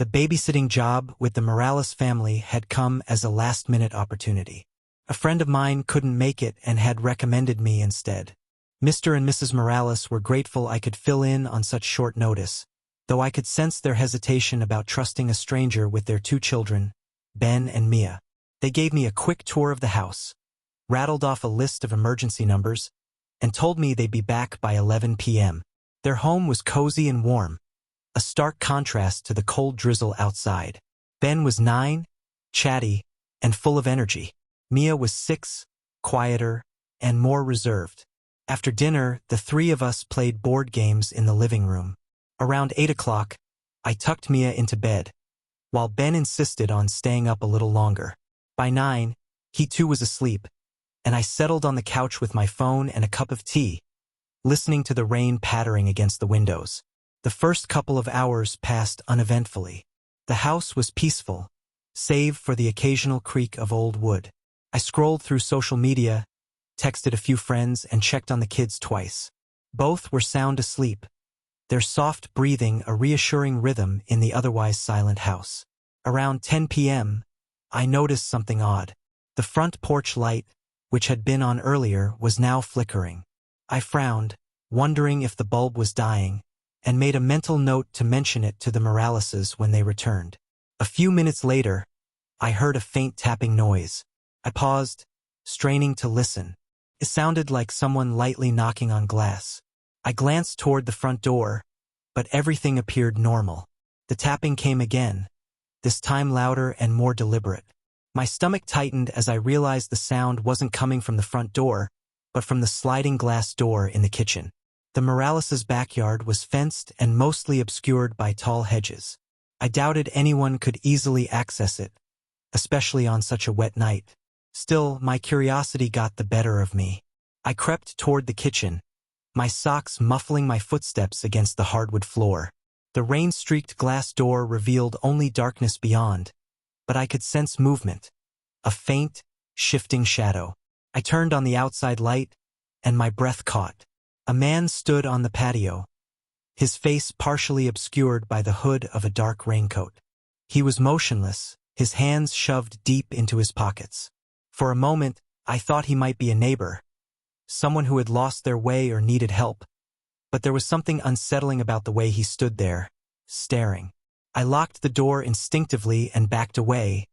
The babysitting job with the Morales family had come as a last-minute opportunity. A friend of mine couldn't make it and had recommended me instead. Mr. and Mrs. Morales were grateful I could fill in on such short notice, though I could sense their hesitation about trusting a stranger with their 2 children, Ben and Mia. They gave me a quick tour of the house, rattled off a list of emergency numbers, and told me they'd be back by 11 p.m. Their home was cozy and warm, a stark contrast to the cold drizzle outside. Ben was 9, chatty, and full of energy. Mia was 6, quieter, and more reserved. After dinner, the 3 of us played board games in the living room. Around 8 o'clock, I tucked Mia into bed, while Ben insisted on staying up a little longer. By 9, he too was asleep, and I settled on the couch with my phone and a cup of tea, listening to the rain pattering against the windows. The first couple of hours passed uneventfully. The house was peaceful, save for the occasional creak of old wood. I scrolled through social media, texted a few friends, and checked on the kids twice. Both were sound asleep, their soft breathing a reassuring rhythm in the otherwise silent house. Around 10 p.m., I noticed something odd. The front porch light, which had been on earlier, was now flickering. I frowned, wondering if the bulb was dying, and made a mental note to mention it to the Moraleses when they returned. A few minutes later, I heard a faint tapping noise. I paused, straining to listen. It sounded like someone lightly knocking on glass. I glanced toward the front door, but everything appeared normal. The tapping came again, this time louder and more deliberate. My stomach tightened as I realized the sound wasn't coming from the front door, but from the sliding glass door in the kitchen. The Morales' backyard was fenced and mostly obscured by tall hedges. I doubted anyone could easily access it, especially on such a wet night. Still, my curiosity got the better of me. I crept toward the kitchen, my socks muffling my footsteps against the hardwood floor. The rain-streaked glass door revealed only darkness beyond, but I could sense movement, a faint, shifting shadow. I turned on the outside light, and my breath caught. A man stood on the patio, his face partially obscured by the hood of a dark raincoat. He was motionless, his hands shoved deep into his pockets. For a moment, I thought he might be a neighbor, someone who had lost their way or needed help, but there was something unsettling about the way he stood there, staring. I locked the door instinctively and backed away,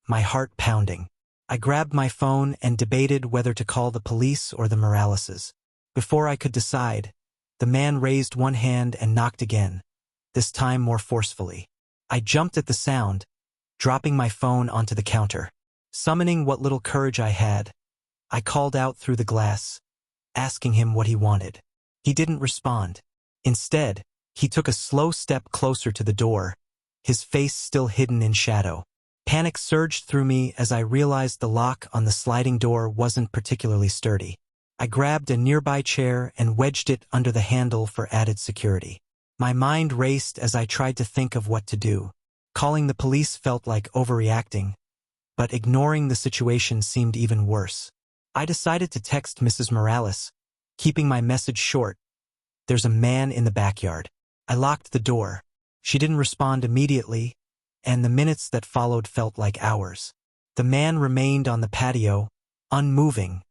my heart pounding. I grabbed my phone and debated whether to call the police or the Moraleses. Before I could decide, the man raised one hand and knocked again, this time more forcefully. I jumped at the sound, dropping my phone onto the counter. Summoning what little courage I had, I called out through the glass, asking him what he wanted. He didn't respond. Instead, he took a slow step closer to the door, his face still hidden in shadow. Panic surged through me as I realized the lock on the sliding door wasn't particularly sturdy. I grabbed a nearby chair and wedged it under the handle for added security. My mind raced as I tried to think of what to do. Calling the police felt like overreacting, but ignoring the situation seemed even worse. I decided to text Mrs. Morales, keeping my message short. "There's a man in the backyard." I locked the door. She didn't respond immediately, and the minutes that followed felt like hours. The man remained on the patio, unmoving,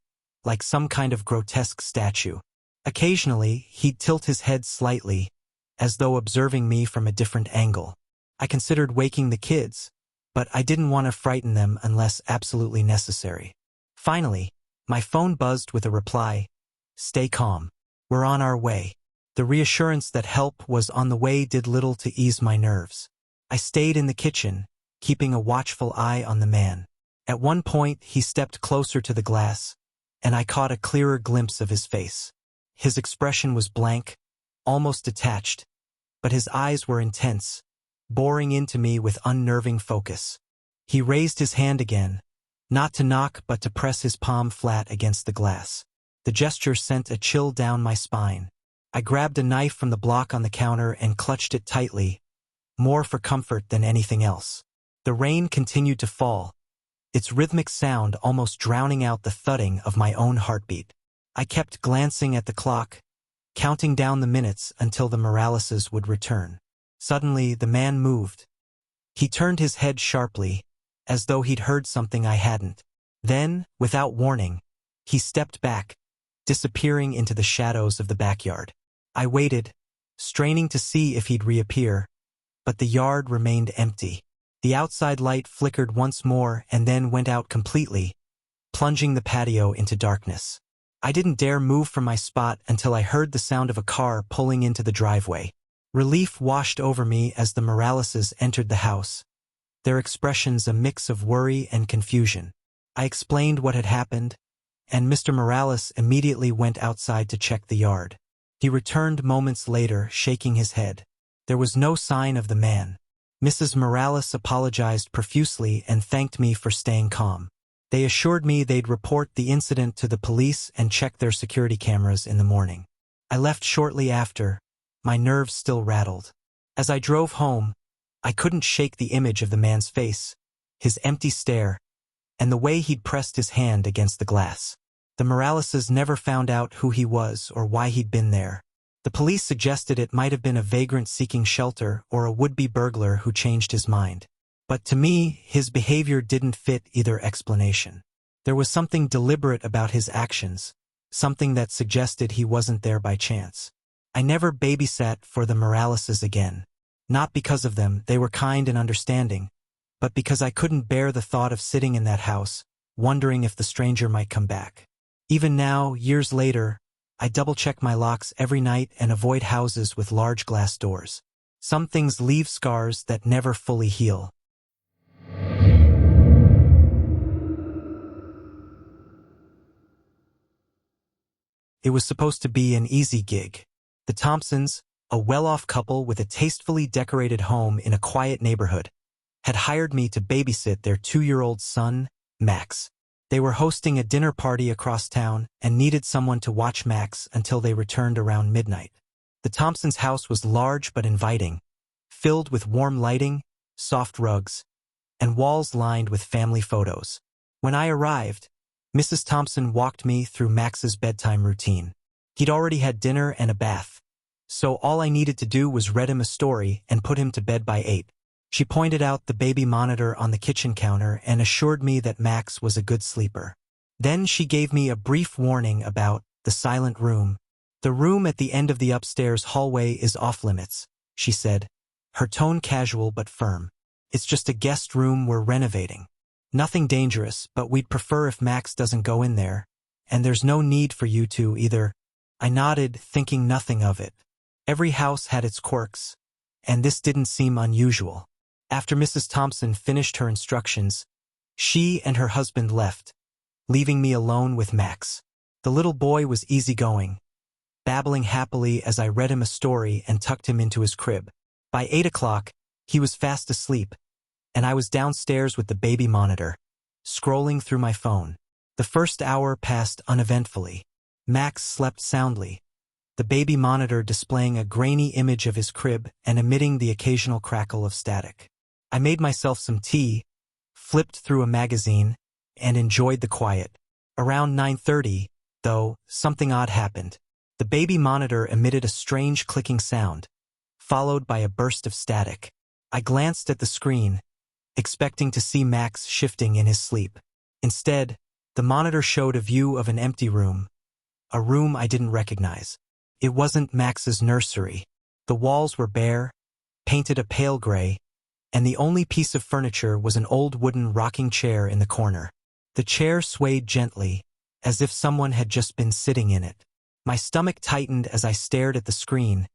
like some kind of grotesque statue. Occasionally, he'd tilt his head slightly, as though observing me from a different angle. I considered waking the kids, but I didn't want to frighten them unless absolutely necessary. Finally, my phone buzzed with a reply, "Stay calm. We're on our way." The reassurance that help was on the way did little to ease my nerves. I stayed in the kitchen, keeping a watchful eye on the man. At one point, he stepped closer to the glass, and I caught a clearer glimpse of his face. His expression was blank, almost detached, but his eyes were intense, boring into me with unnerving focus. He raised his hand again, not to knock but to press his palm flat against the glass. The gesture sent a chill down my spine. I grabbed a knife from the block on the counter and clutched it tightly, more for comfort than anything else. The rain continued to fall, its rhythmic sound almost drowning out the thudding of my own heartbeat. I kept glancing at the clock, counting down the minutes until the Moraleses would return. Suddenly, the man moved, He turned his head sharply, as though he'd heard something I hadn't. Then, without warning, he stepped back, disappearing into the shadows of the backyard. I waited, straining to see if he'd reappear, but the yard remained empty. The outside light flickered once more and then went out completely, plunging the patio into darkness. I didn't dare move from my spot until I heard the sound of a car pulling into the driveway. Relief washed over me as the Moraleses entered the house, their expressions a mix of worry and confusion. I explained what had happened, and Mr. Morales immediately went outside to check the yard. He returned moments later, shaking his head. There was no sign of the man. Mrs. Morales apologized profusely and thanked me for staying calm. They assured me they'd report the incident to the police and check their security cameras in the morning. I left shortly after, my nerves still rattled. As I drove home, I couldn't shake the image of the man's face, his empty stare, and the way he'd pressed his hand against the glass. The Moraleses never found out who he was or why he'd been there. The police suggested it might have been a vagrant seeking shelter or a would-be burglar who changed his mind. But to me, his behavior didn't fit either explanation. There was something deliberate about his actions, something that suggested he wasn't there by chance. I never babysat for the Moraleses again. Not because of them, they were kind and understanding, but because I couldn't bear the thought of sitting in that house, wondering if the stranger might come back. Even now, years later, I double-check my locks every night and avoid houses with large glass doors. Some things leave scars that never fully heal. It was supposed to be an easy gig. The Thompsons, a well-off couple with a tastefully decorated home in a quiet neighborhood, had hired me to babysit their 2-year-old son, Max. They were hosting a dinner party across town and needed someone to watch Max until they returned around midnight. The Thompsons' house was large but inviting, filled with warm lighting, soft rugs, and walls lined with family photos. When I arrived, Mrs. Thompson walked me through Max's bedtime routine. He'd already had dinner and a bath, so all I needed to do was read him a story and put him to bed by 8. She pointed out the baby monitor on the kitchen counter and assured me that Max was a good sleeper. Then she gave me a brief warning about the silent room. The room at the end of the upstairs hallway is off-limits, she said, her tone casual but firm. It's just a guest room we're renovating. Nothing dangerous, but we'd prefer if Max doesn't go in there, and there's no need for you to either. I nodded, thinking nothing of it. Every house had its quirks, and this didn't seem unusual. After Mrs. Thompson finished her instructions, she and her husband left, leaving me alone with Max. The little boy was easygoing, babbling happily as I read him a story and tucked him into his crib. By 8 o'clock, he was fast asleep, and I was downstairs with the baby monitor, scrolling through my phone. The first hour passed uneventfully. Max slept soundly, the baby monitor displaying a grainy image of his crib and emitting the occasional crackle of static. I made myself some tea, flipped through a magazine, and enjoyed the quiet. Around 9:30, though, something odd happened. The baby monitor emitted a strange clicking sound, followed by a burst of static. I glanced at the screen, expecting to see Max shifting in his sleep. Instead, the monitor showed a view of an empty room, a room I didn't recognize. It wasn't Max's nursery. The walls were bare, painted a pale gray, and the only piece of furniture was an old wooden rocking chair in the corner. The chair swayed gently, as if someone had just been sitting in it. My stomach tightened as I stared at the screen,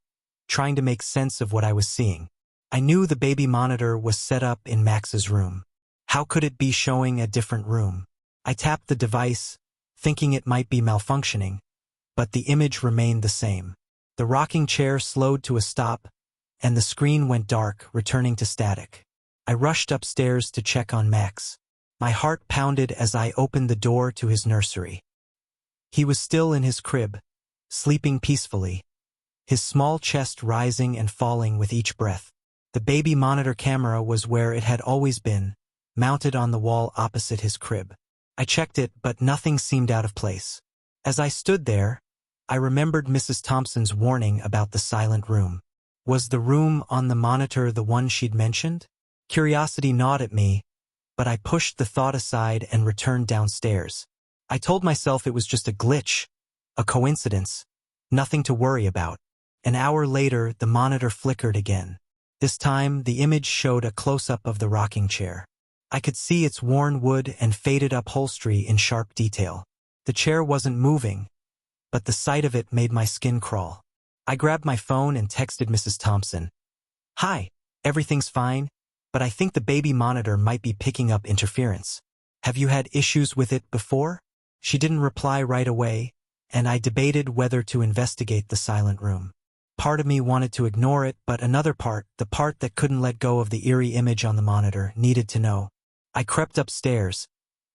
trying to make sense of what I was seeing. I knew the baby monitor was set up in Max's room. How could it be showing a different room? I tapped the device, thinking it might be malfunctioning, but the image remained the same. The rocking chair slowed to a stop, and the screen went dark, returning to static. I rushed upstairs to check on Max. My heart pounded as I opened the door to his nursery. He was still in his crib, sleeping peacefully, his small chest rising and falling with each breath. The baby monitor camera was where it had always been, mounted on the wall opposite his crib. I checked it, but nothing seemed out of place. As I stood there, I remembered Mrs. Thompson's warning about the silent room. Was the room on the monitor the one she'd mentioned? Curiosity gnawed at me, but I pushed the thought aside and returned downstairs. I told myself it was just a glitch, a coincidence, nothing to worry about. An hour later, the monitor flickered again. This time, the image showed a close-up of the rocking chair. I could see its worn wood and faded upholstery in sharp detail. The chair wasn't moving, but the sight of it made my skin crawl. I grabbed my phone and texted Mrs. Thompson. "Hi, everything's fine, but I think the baby monitor might be picking up interference. Have you had issues with it before?" She didn't reply right away, and I debated whether to investigate the silent room. Part of me wanted to ignore it, but another part, the part that couldn't let go of the eerie image on the monitor, needed to know. I crept upstairs,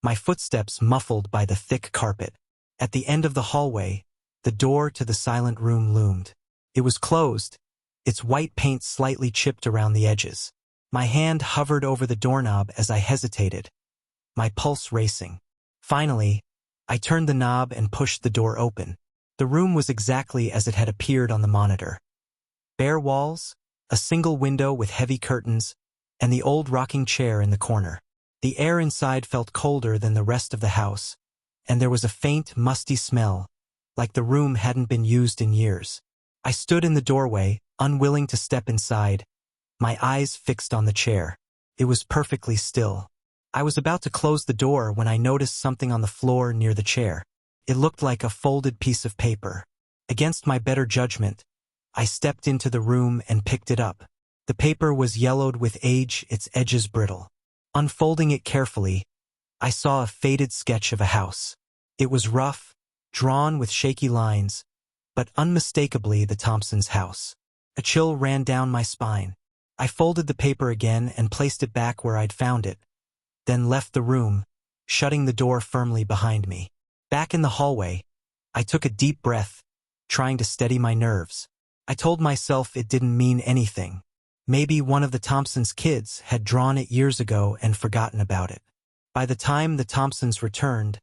my footsteps muffled by the thick carpet. At the end of the hallway, the door to the silent room loomed. It was closed, its white paint slightly chipped around the edges. My hand hovered over the doorknob as I hesitated, my pulse racing. Finally, I turned the knob and pushed the door open. The room was exactly as it had appeared on the monitor. Bare walls, a single window with heavy curtains, and the old rocking chair in the corner. The air inside felt colder than the rest of the house, and there was a faint, musty smell, like the room hadn't been used in years. I stood in the doorway, unwilling to step inside, my eyes fixed on the chair. It was perfectly still. I was about to close the door when I noticed something on the floor near the chair. It looked like a folded piece of paper. Against my better judgment, I stepped into the room and picked it up. The paper was yellowed with age, its edges brittle. Unfolding it carefully, I saw a faded sketch of a house. It was rough, drawn with shaky lines, but unmistakably the Thompsons' house. A chill ran down my spine. I folded the paper again and placed it back where I'd found it, then left the room, shutting the door firmly behind me. Back in the hallway, I took a deep breath, trying to steady my nerves. I told myself it didn't mean anything. Maybe one of the Thompsons' kids had drawn it years ago and forgotten about it. By the time the Thompsons returned,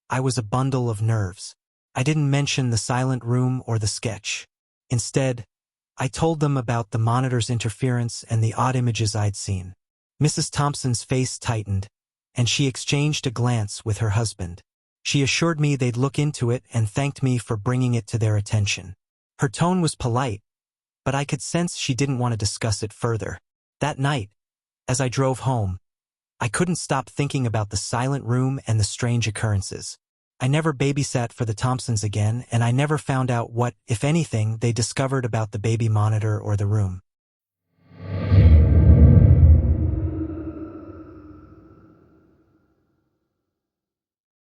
I was a bundle of nerves. I didn't mention the silent room or the sketch. Instead, I told them about the monitor's interference and the odd images I'd seen. Mrs. Thompson's face tightened, and she exchanged a glance with her husband. She assured me they'd look into it and thanked me for bringing it to their attention. Her tone was polite, but I could sense she didn't want to discuss it further. That night, as I drove home, I couldn't stop thinking about the silent room and the strange occurrences. I never babysat for the Thompsons again, and I never found out what, if anything, they discovered about the baby monitor or the room.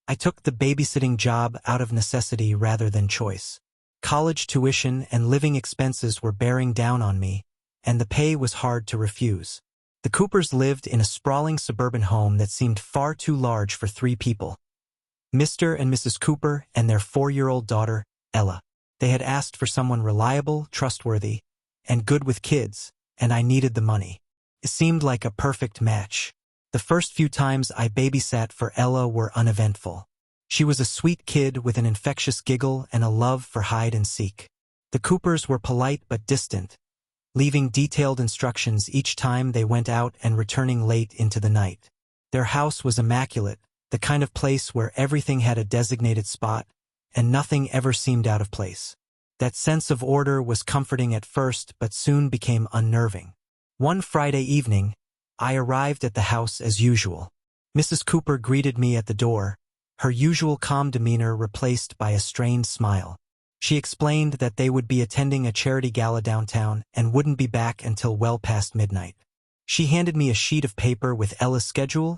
I took the babysitting job out of necessity rather than choice. College tuition and living expenses were bearing down on me, and the pay was hard to refuse. The Coopers lived in a sprawling suburban home that seemed far too large for 3 people. Mr. and Mrs. Cooper and their 4-year-old daughter, Ella. They had asked for someone reliable, trustworthy, and good with kids, and I needed the money. It seemed like a perfect match. The first few times I babysat for Ella were uneventful. She was a sweet kid with an infectious giggle and a love for hide and seek. The Coopers were polite but distant, leaving detailed instructions each time they went out and returning late into the night. Their house was immaculate, the kind of place where everything had a designated spot, and nothing ever seemed out of place. That sense of order was comforting at first but soon became unnerving. One Friday evening, I arrived at the house as usual. Mrs. Cooper greeted me at the door, her usual calm demeanor replaced by a strained smile. She explained that they would be attending a charity gala downtown and wouldn't be back until well past midnight. She handed me a sheet of paper with Ella's schedule,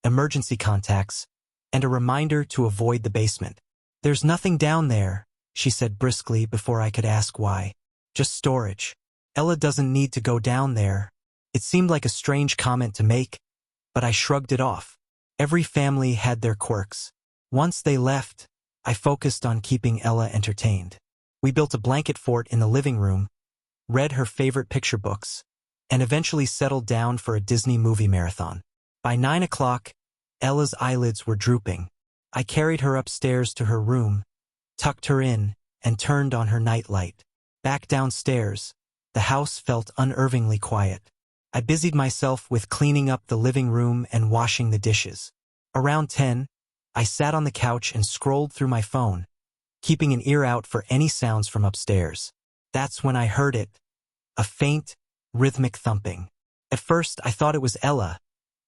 emergency contacts, and a reminder to avoid the basement. "There's nothing down there," she said briskly before I could ask why. "Just storage. Ella doesn't need to go down there." It seemed like a strange comment to make, but I shrugged it off. Every family had their quirks. Once they left, I focused on keeping Ella entertained. We built a blanket fort in the living room, read her favorite picture books, and eventually settled down for a Disney movie marathon. By 9 o'clock, Ella's eyelids were drooping. I carried her upstairs to her room, tucked her in, and turned on her nightlight. Back downstairs, the house felt unnervingly quiet. I busied myself with cleaning up the living room and washing the dishes. Around 10, I sat on the couch and scrolled through my phone, keeping an ear out for any sounds from upstairs. That's when I heard it, a faint, rhythmic thumping. At first, I thought it was Ella,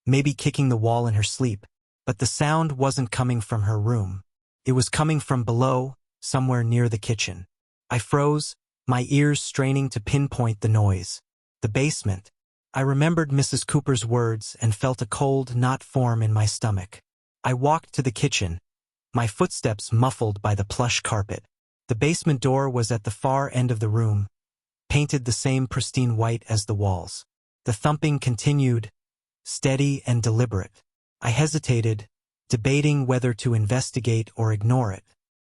maybe kicking the wall in her sleep, but the sound wasn't coming from her room. It was coming from below, somewhere near the kitchen. I froze, my ears straining to pinpoint the noise. The basement. I remembered Mrs. Cooper's words and felt a cold knot form in my stomach. I walked to the kitchen, my footsteps muffled by the plush carpet. The basement door was at the far end of the room, painted the same pristine white as the walls. The thumping continued, steady and deliberate. I hesitated, debating whether to investigate or ignore it.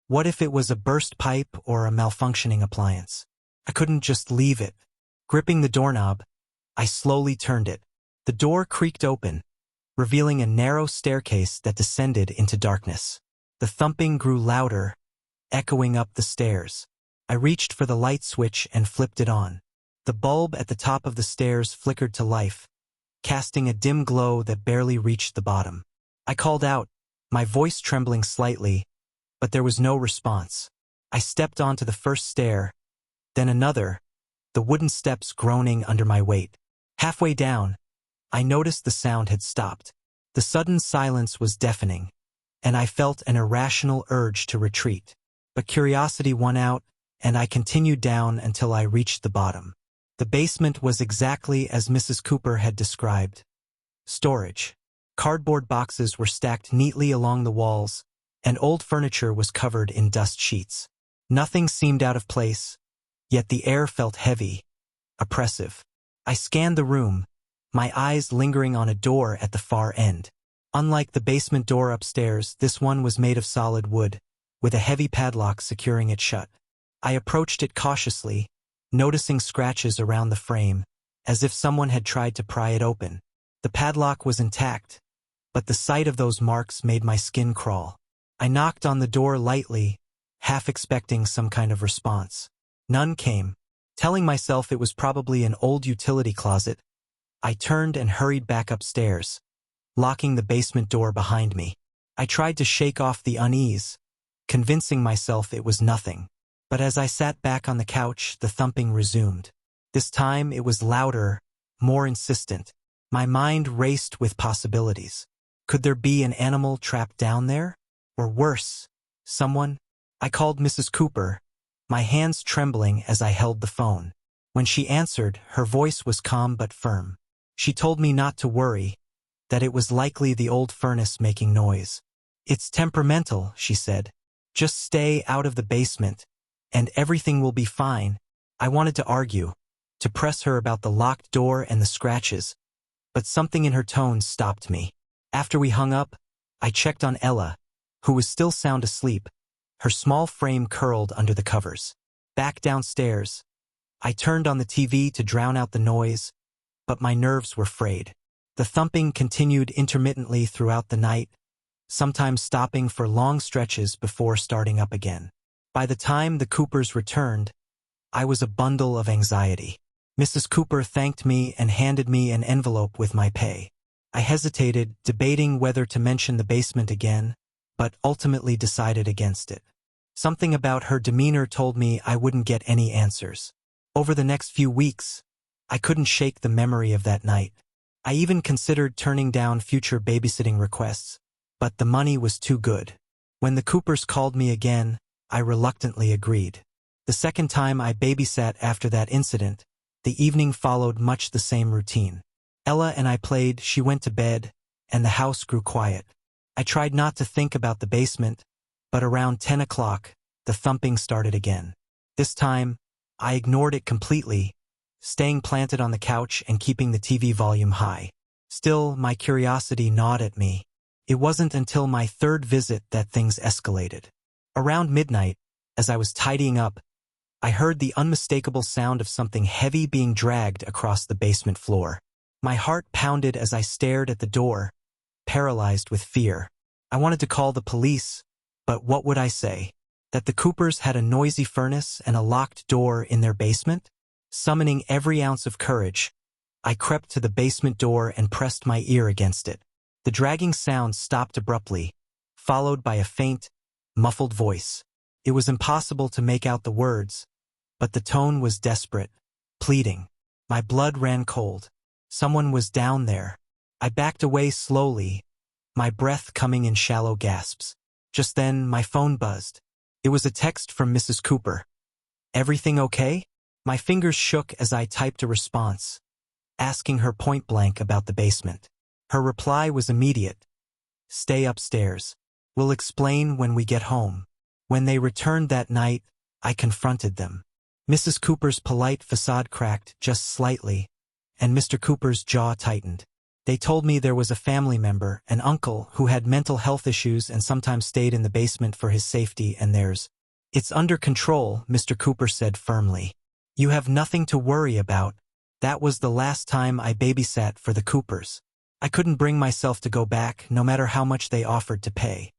What if it was a burst pipe or a malfunctioning appliance? I couldn't just leave it. Gripping the doorknob, I slowly turned it. The door creaked open, revealing a narrow staircase that descended into darkness. The thumping grew louder, echoing up the stairs. I reached for the light switch and flipped it on. The bulb at the top of the stairs flickered to life, casting a dim glow that barely reached the bottom. I called out, my voice trembling slightly, but there was no response. I stepped onto the first stair, then another, the wooden steps groaning under my weight. Halfway down, I noticed the sound had stopped. The sudden silence was deafening, and I felt an irrational urge to retreat. But curiosity won out, and I continued down until I reached the bottom. The basement was exactly as Mrs. Cooper had described. Storage. Cardboard boxes were stacked neatly along the walls, and old furniture was covered in dust sheets. Nothing seemed out of place, yet the air felt heavy, oppressive. I scanned the room, my eyes lingering on a door at the far end. Unlike the basement door upstairs, this one was made of solid wood, with a heavy padlock securing it shut. I approached it cautiously, noticing scratches around the frame, as if someone had tried to pry it open. The padlock was intact, but the sight of those marks made my skin crawl. I knocked on the door lightly, half expecting some kind of response. None came. Telling myself it was probably an old utility closet, I turned and hurried back upstairs, locking the basement door behind me. I tried to shake off the unease, convincing myself it was nothing. But as I sat back on the couch, the thumping resumed. This time it was louder, more insistent. My mind raced with possibilities. Could there be an animal trapped down there? Or worse, someone? I called Mrs. Cooper, my hands trembling as I held the phone. When she answered, her voice was calm but firm. She told me not to worry, that it was likely the old furnace making noise. It's temperamental, she said. Just stay out of the basement, and everything will be fine. I wanted to argue, to press her about the locked door and the scratches, but something in her tone stopped me. After we hung up, I checked on Ella, who was still sound asleep, her small frame curled under the covers. Back downstairs, I turned on the TV to drown out the noise, but my nerves were frayed. The thumping continued intermittently throughout the night, sometimes stopping for long stretches before starting up again. By the time the Coopers returned, I was a bundle of anxiety. Mrs. Cooper thanked me and handed me an envelope with my pay. I hesitated, debating whether to mention the basement again, but ultimately decided against it. Something about her demeanor told me I wouldn't get any answers. Over the next few weeks, I couldn't shake the memory of that night. I even considered turning down future babysitting requests, but the money was too good. When the Coopers called me again, I reluctantly agreed. The second time I babysat after that incident, the evening followed much the same routine. Ella and I played, she went to bed, and the house grew quiet. I tried not to think about the basement, but around 10 o'clock, the thumping started again. This time, I ignored it completely, staying planted on the couch and keeping the TV volume high. Still, my curiosity gnawed at me. It wasn't until my third visit that things escalated. Around midnight, as I was tidying up, I heard the unmistakable sound of something heavy being dragged across the basement floor. My heart pounded as I stared at the door, paralyzed with fear. I wanted to call the police, but what would I say? That the Coopers had a noisy furnace and a locked door in their basement? Summoning every ounce of courage, I crept to the basement door and pressed my ear against it. The dragging sound stopped abruptly, followed by a faint, muffled voice. It was impossible to make out the words, but the tone was desperate, pleading. My blood ran cold. Someone was down there. I backed away slowly, my breath coming in shallow gasps. Just then, my phone buzzed. It was a text from Mrs. Cooper. "Everything okay?" My fingers shook as I typed a response, asking her point-blank about the basement. Her reply was immediate. "Stay upstairs. We'll explain when we get home." When they returned that night, I confronted them. Mrs. Cooper's polite facade cracked just slightly, and Mr. Cooper's jaw tightened. They told me there was a family member, an uncle, who had mental health issues and sometimes stayed in the basement for his safety and theirs. "It's under control," Mr. Cooper said firmly. "You have nothing to worry about." That was the last time I babysat for the Coopers. I couldn't bring myself to go back, no matter how much they offered to pay.